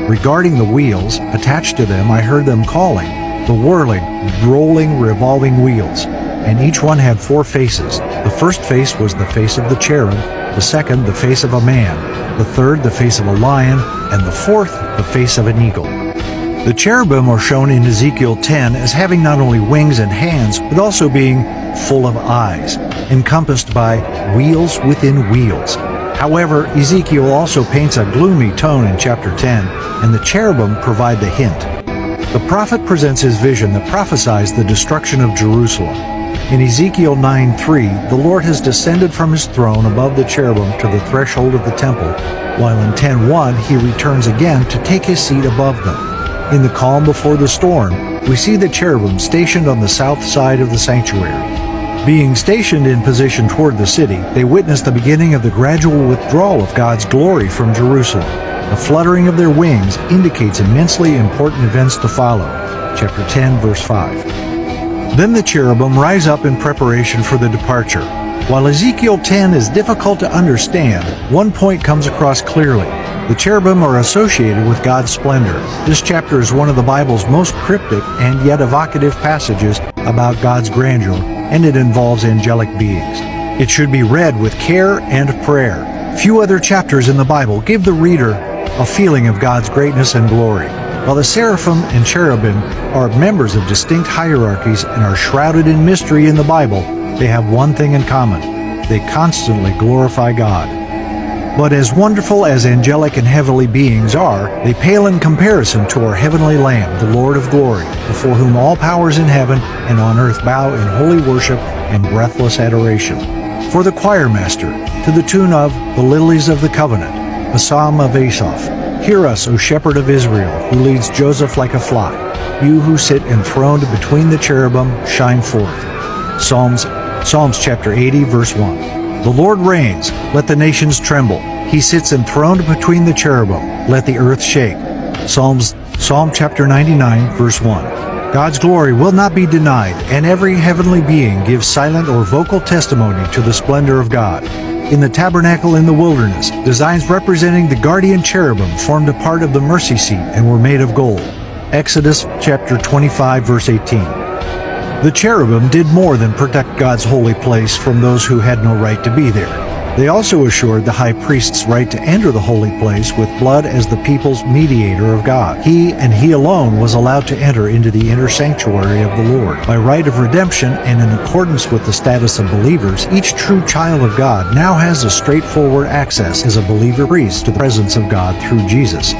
Regarding the wheels, attached to them I heard them calling, the whirling, rolling, revolving wheels, and each one had 4 faces. The first face was the face of the cherub, the second the face of a man, the third the face of a lion, and the fourth the face of an eagle. The cherubim are shown in Ezekiel 10 as having not only wings and hands, but also being full of eyes, encompassed by wheels within wheels. However, Ezekiel also paints a gloomy tone in chapter 10, and the cherubim provide the hint. The prophet presents his vision that prophesies the destruction of Jerusalem. In Ezekiel 9:3, the Lord has descended from his throne above the cherubim to the threshold of the temple, while in 10:1 he returns again to take his seat above them. In the calm before the storm, we see the cherubim stationed on the south side of the sanctuary. Being stationed in position toward the city, they witness the beginning of the gradual withdrawal of God's glory from Jerusalem. The fluttering of their wings indicates immensely important events to follow. Chapter 10, verse 5. Then the cherubim rise up in preparation for the departure. While Ezekiel 10 is difficult to understand, one point comes across clearly. The cherubim are associated with God's splendor. This chapter is one of the Bible's most cryptic and yet evocative passages about God's grandeur, and it involves angelic beings. It should be read with care and prayer. Few other chapters in the Bible give the reader a feeling of God's greatness and glory. While the seraphim and cherubim are members of distinct hierarchies and are shrouded in mystery in the Bible, they have one thing in common: they constantly glorify God. But as wonderful as angelic and heavenly beings are, they pale in comparison to our heavenly Lamb, the Lord of glory, before whom all powers in heaven and on earth bow in holy worship and breathless adoration. For the choir master, to the tune of "The Lilies of the Covenant," a psalm of Asaph, "Hear us, O shepherd of Israel, who leads Joseph like a flock. You who sit enthroned between the cherubim, shine forth." Psalms chapter 80, verse 1. The Lord reigns, let the nations tremble. He sits enthroned between the cherubim, let the earth shake. Psalm chapter 99, verse 1. God's glory will not be denied, and every heavenly being gives silent or vocal testimony to the splendor of God. In the tabernacle in the wilderness, designs representing the guardian cherubim formed a part of the mercy seat and were made of gold. Exodus chapter 25, verse 18. The cherubim did more than protect God's holy place from those who had no right to be there. They also assured the high priest's right to enter the holy place with blood as the people's mediator of God. He and he alone was allowed to enter into the inner sanctuary of the Lord. By right of redemption and in accordance with the status of believers, each true child of God now has a straightforward access as a believer priest to the presence of God through Jesus.